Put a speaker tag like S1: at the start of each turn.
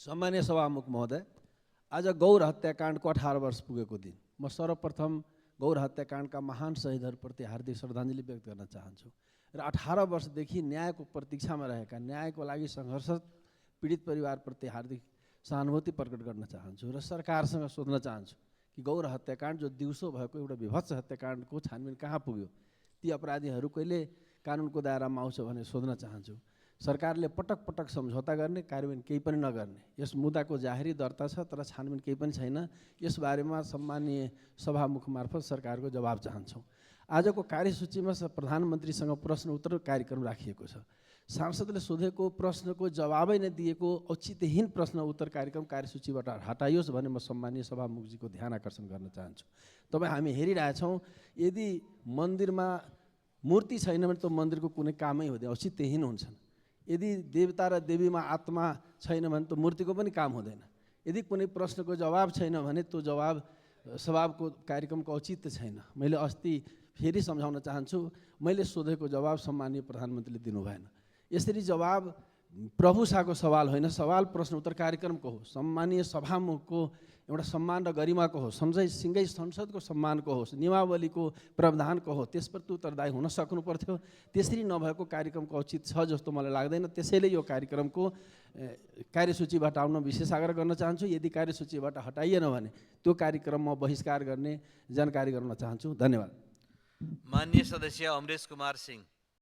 S1: सम्मानीय सभामुख महोदय, आज गौर हत्याकाण्डको 18 वर्ष पुगेको दिन म सर्वप्रथम गौर हत्याकाण्डका महान शहीदहरूप्रति हार्दिक श्रद्धाञ्जली व्यक्त गर्न चाहन्छु र 18 वर्षदेखि न्यायको प्रतीक्षामा रहेका, न्यायको लागि सङ्घर्षरत पीडित परिवारप्रति हार्दिक सहानुभूति प्रकट गर्न चाहन्छु र सरकारसँग सोध्न चाहन्छु कि गौर हत्याकाण्ड जो दिउँसो भएको एउटा विभत्स हत्याकाण्डको छानबिन कहाँ पुग्यो, ती अपराधीहरू कहिले कानुनको दायरामा आउँछ भनेर सोध्न चाहन्छु। सरकारले पटक पटक सम्झौता गर्ने, कार्यान्वयन केही पनि नगर्ने, यस मुद्दाको जाहेरी दर्ता छ तर छानबिन केही पनि छैन। यस बारेमा सम्मानीय सभामुख मार्फत सरकारको जवाब चाहन्छौँ। आजको कार्यसूचीमा प्रधानमन्त्रीसँग प्रश्न उत्तर कार्यक्रम राखिएको छ। सांसदले सोधेको प्रश्नको जवाबै नदिएको औचित्यहीन प्रश्न उत्तर कार्यक्रम कार्यसूचीबाट हटाइयोस् भने म सम्मानीय सभामुखजीको ध्यान आकर्षण गर्न चाहन्छु। तपाईँ हामी हेरिरहेछौँ, यदि मन्दिरमा मूर्ति छैन भने त मन्दिरको कुनै कामै हुँदैन, औचित्यहीन हुन्छन्। यदि देवता र देवीमा आत्मा छैन भने त मूर्तिको पनि काम हुँदैन। यदि कुनै प्रश्नको जवाब छैन भने त्यो जवाब सभाको कार्यक्रमको औचित्य छैन। मैले अस्ति फेरि सम्झाउन चाहन्छु, मैले सोधेको जवाब सम्मानीय प्रधानमन्त्रीले दिनु भएन। यसरी जवाब प्रभुसाको सवाल होइन, सवाल प्रश्न उत्तर कार्यक्रमको हो, सम्मानीय सभामुखको एउटा सम्मान र गरिमाको हो, सँगै संसदको सम्मानको होस्, नियमावलीको प्रावधानको हो, त्यसप्रति उत्तरदायी हुन सक्नु पर्थ्यो। त्यसरी नभएको कार्यक्रमको औचित्य छ जस्तो मलाई लाग्दैन। त्यसैले यो कार्यक्रमको कार्यसूचीबाट आउन विशेष आग्रह गर्न चाहन्छु। यदि कार्यसूचीबाट हटाइएन भने त्यो कार्यक्रम म बहिष्कार गर्ने जानकारी गर्न चाहन्छु। धन्यवाद।
S2: माननीय सदस्य अमरेश कुमार सिंह।